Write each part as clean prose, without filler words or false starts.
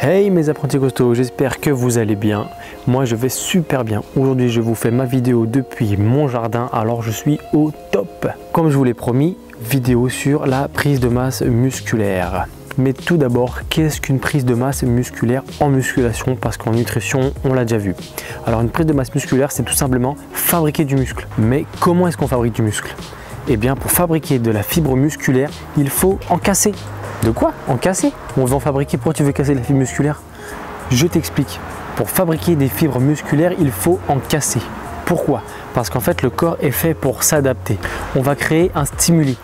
Hey mes apprentis costauds, j'espère que vous allez bien. Moi je vais super bien. Aujourd'hui je vous fais ma vidéo depuis mon jardin, alors je suis au top. Comme je vous l'ai promis, vidéo sur la prise de masse musculaire. Mais tout d'abord, qu'est-ce qu'une prise de masse musculaire en musculation? Parce qu'en nutrition, on l'a déjà vu. Alors une prise de masse musculaire, c'est tout simplement fabriquer du muscle. Mais comment est-ce qu'on fabrique du muscle? Eh bien pour fabriquer de la fibre musculaire, il faut en casser. De quoi? En casser? On veut en fabriquer, pourquoi tu veux casser de la fibre musculaire? Je t'explique. Pour fabriquer des fibres musculaires, il faut en casser. Pourquoi? Parce qu'en fait, le corps est fait pour s'adapter. On va créer un stimuli.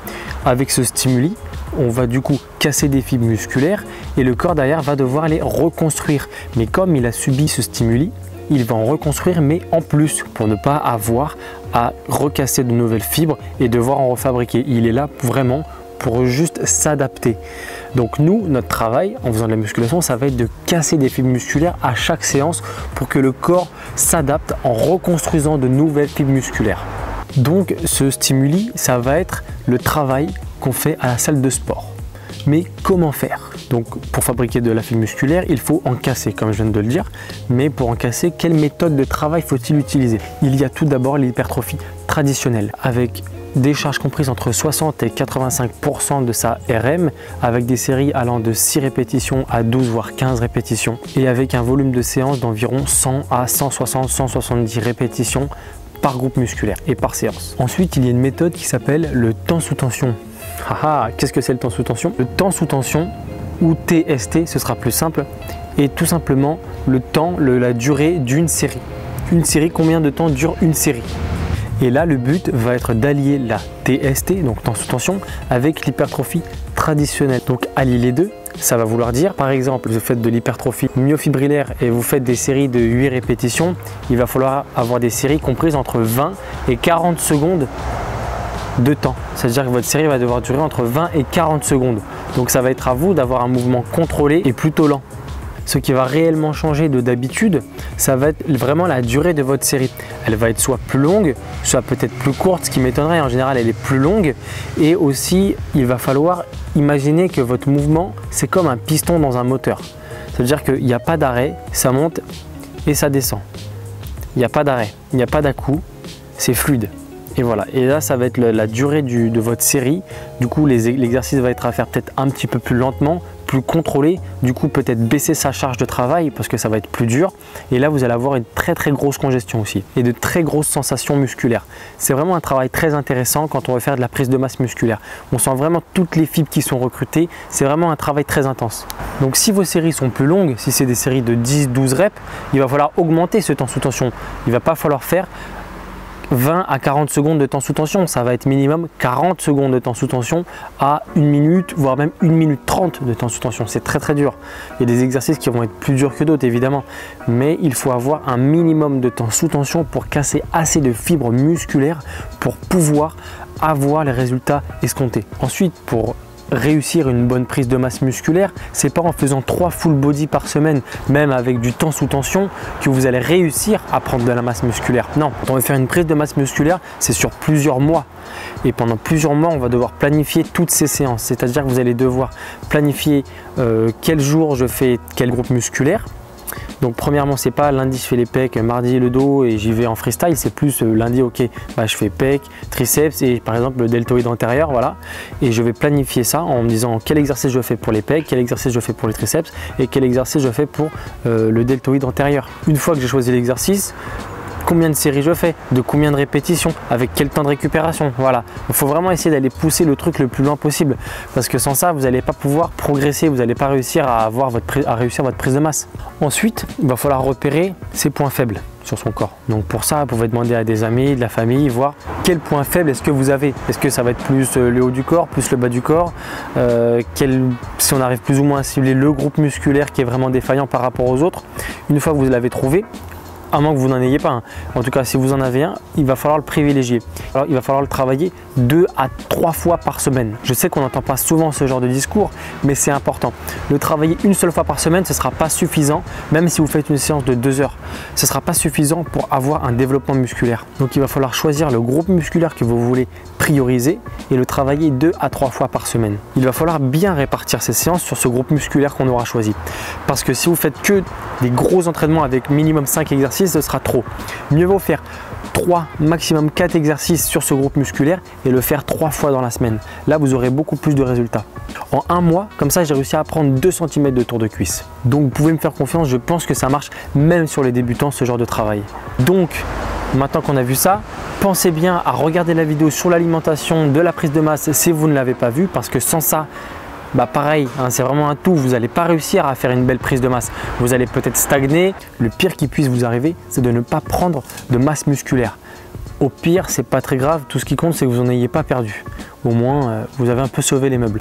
Avec ce stimuli, on va du coup casser des fibres musculaires et le corps derrière va devoir les reconstruire. Mais comme il a subi ce stimuli, il va en reconstruire mais en plus pour ne pas avoir à recasser de nouvelles fibres et devoir en refabriquer. Il est là vraiment pour juste s'adapter. Donc nous, notre travail en faisant de la musculation, ça va être de casser des fibres musculaires à chaque séance pour que le corps s'adapte en reconstruisant de nouvelles fibres musculaires. Donc ce stimuli, ça va être le travail qu'on fait à la salle de sport. Mais comment faire? Donc pour fabriquer de la fibre musculaire, il faut en casser comme je viens de le dire. Mais pour en casser, quelle méthode de travail faut-il utiliser? Il y a tout d'abord l'hypertrophie traditionnelle avec des charges comprises entre 60 et 85% de sa RM avec des séries allant de 6 répétitions à 12 voire 15 répétitions et avec un volume de séance d'environ 100 à 160-170 répétitions par groupe musculaire et par séance. Ensuite, il y a une méthode qui s'appelle le temps sous tension. Qu'est-ce que c'est le temps sous tension? Le temps sous tension ou TST, ce sera plus simple, est tout simplement le temps, la durée d'une série. Une série, combien de temps dure une série? Et là, le but va être d'allier la TST, donc temps sous tension, avec l'hypertrophie traditionnelle. Donc allier les deux, ça va vouloir dire, par exemple, vous faites de l'hypertrophie myofibrillaire et vous faites des séries de 8 répétitions, il va falloir avoir des séries comprises entre 20 et 40 secondes de temps. C'est-à-dire que votre série va devoir durer entre 20 et 40 secondes. Donc ça va être à vous d'avoir un mouvement contrôlé et plutôt lent. Ce qui va réellement changer de d'habitude, ça va être vraiment la durée de votre série. Elle va être soit plus longue, soit peut-être plus courte, ce qui m'étonnerait. En général, elle est plus longue. Et aussi, il va falloir imaginer que votre mouvement, c'est comme un piston dans un moteur. C'est-à-dire qu'il n'y a pas d'arrêt, ça monte et ça descend. Il n'y a pas d'arrêt, il n'y a pas d'à-coup, c'est fluide. Et voilà, et là ça va être la durée de votre série. Du coup l'exercice va être à faire peut-être un petit peu plus lentement, plus contrôlé. Du coup peut-être baisser sa charge de travail parce que ça va être plus dur. Et là vous allez avoir une très grosse congestion aussi et de très grosses sensations musculaires. C'est vraiment un travail très intéressant quand on veut faire de la prise de masse musculaire. On sent vraiment toutes les fibres qui sont recrutées. C'est vraiment un travail très intense. Donc si vos séries sont plus longues, si c'est des séries de 10-12 reps, il va falloir augmenter ce temps sous tension. Il ne va pas falloir faire 20 à 40 secondes de temps sous tension, ça va être minimum 40 secondes de temps sous tension à 1 minute, voire même 1 minute 30 de temps sous tension. C'est très dur. Il y a des exercices qui vont être plus durs que d'autres évidemment, mais il faut avoir un minimum de temps sous tension pour casser assez de fibres musculaires pour pouvoir avoir les résultats escomptés. Ensuite, pour réussir une bonne prise de masse musculaire, c'est pas en faisant 3 full body par semaine, même avec du temps sous tension, que vous allez réussir à prendre de la masse musculaire. Non, quand on veut faire une prise de masse musculaire, c'est sur plusieurs mois. Et pendant plusieurs mois, on va devoir planifier toutes ces séances. C'est-à-dire que vous allez devoir planifier quel jour je fais quel groupe musculaire. Donc premièrement, c'est pas lundi je fais les pecs, mardi le dos et j'y vais en freestyle, c'est plus lundi ok, je fais pecs, triceps et par exemple le deltoïde antérieur, voilà. Et je vais planifier ça en me disant quel exercice je fais pour les pecs, quel exercice je fais pour les triceps et quel exercice je fais pour le deltoïde antérieur. Une fois que j'ai choisi l'exercice, combien de séries je fais, de combien de répétitions, avec quel temps de récupération, voilà. Il faut vraiment essayer d'aller pousser le truc le plus loin possible parce que sans ça, vous n'allez pas pouvoir progresser, vous n'allez pas réussir à réussir votre prise de masse. Ensuite, il va falloir repérer ses points faibles sur son corps. Donc pour ça, vous pouvez demander à des amis, de la famille, voir quel point faible est-ce que vous avez. Est-ce que ça va être plus le haut du corps, plus le bas du corps, si on arrive plus ou moins à cibler le groupe musculaire qui est vraiment défaillant par rapport aux autres. Une fois que vous l'avez trouvé, À moins que vous n'en ayez pas un. En tout cas, si vous en avez un, il va falloir le privilégier. Alors, il va falloir le travailler 2 à 3 fois par semaine. Je sais qu'on n'entend pas souvent ce genre de discours, mais c'est important. Le travailler une seule fois par semaine, ce ne sera pas suffisant, même si vous faites une séance de 2 heures. Ce ne sera pas suffisant pour avoir un développement musculaire. Donc, il va falloir choisir le groupe musculaire que vous voulez prioriser et le travailler 2 à 3 fois par semaine. Il va falloir bien répartir ces séances sur ce groupe musculaire qu'on aura choisi. Parce que si vous faites que des gros entraînements avec minimum 5 exercices, ce sera trop. Mieux vaut faire 3, maximum 4 exercices sur ce groupe musculaire et le faire 3 fois dans la semaine. Là, vous aurez beaucoup plus de résultats. En un mois, comme ça, j'ai réussi à prendre 2 cm de tour de cuisse. Donc, vous pouvez me faire confiance, je pense que ça marche même sur les débutants, ce genre de travail. Donc, maintenant qu'on a vu ça, pensez bien à regarder la vidéo sur l'alimentation, de la prise de masse si vous ne l'avez pas vue, parce que sans ça, pareil, hein, c'est vraiment un tout. Vous n'allez pas réussir à faire une belle prise de masse. Vous allez peut-être stagner. Le pire qui puisse vous arriver, c'est de ne pas prendre de masse musculaire. Au pire, c'est pas très grave. Tout ce qui compte, c'est que vous n'en ayez pas perdu. Au moins, vous avez un peu sauvé les meubles.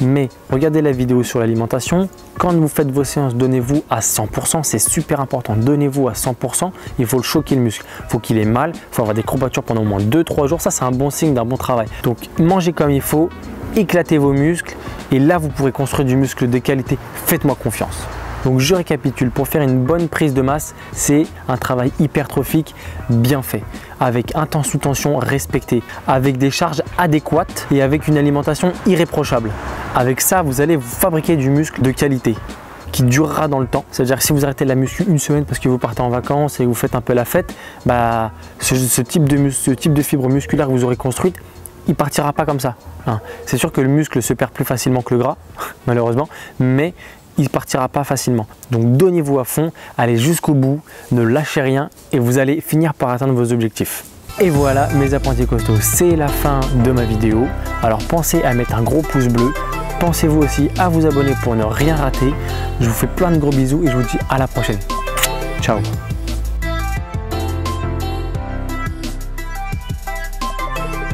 Mais regardez la vidéo sur l'alimentation. Quand vous faites vos séances, donnez-vous à 100%. C'est super important. Donnez-vous à 100%. Il faut le choquer le muscle. Il faut qu'il ait mal. Il faut avoir des courbatures pendant au moins 2-3 jours. Ça, c'est un bon signe d'un bon travail. Donc, mangez comme il faut. Éclatez vos muscles et là vous pourrez construire du muscle de qualité. Faites-moi confiance. Donc je récapitule, pour faire une bonne prise de masse, c'est un travail hypertrophique bien fait, avec un temps sous tension respecté, avec des charges adéquates et avec une alimentation irréprochable. Avec ça, vous allez vous fabriquer du muscle de qualité qui durera dans le temps. C'est-à-dire que si vous arrêtez la muscu une semaine parce que vous partez en vacances et vous faites un peu la fête, ce type de fibre musculaire que vous aurez construite, il partira pas comme ça. C'est sûr que le muscle se perd plus facilement que le gras, malheureusement, mais il partira pas facilement. Donc donnez-vous à fond, allez jusqu'au bout, ne lâchez rien et vous allez finir par atteindre vos objectifs. Et voilà mes apprentis costauds, c'est la fin de ma vidéo. Alors pensez à mettre un gros pouce bleu, pensez-vous aussi à vous abonner pour ne rien rater. Je vous fais plein de gros bisous et je vous dis à la prochaine. Ciao.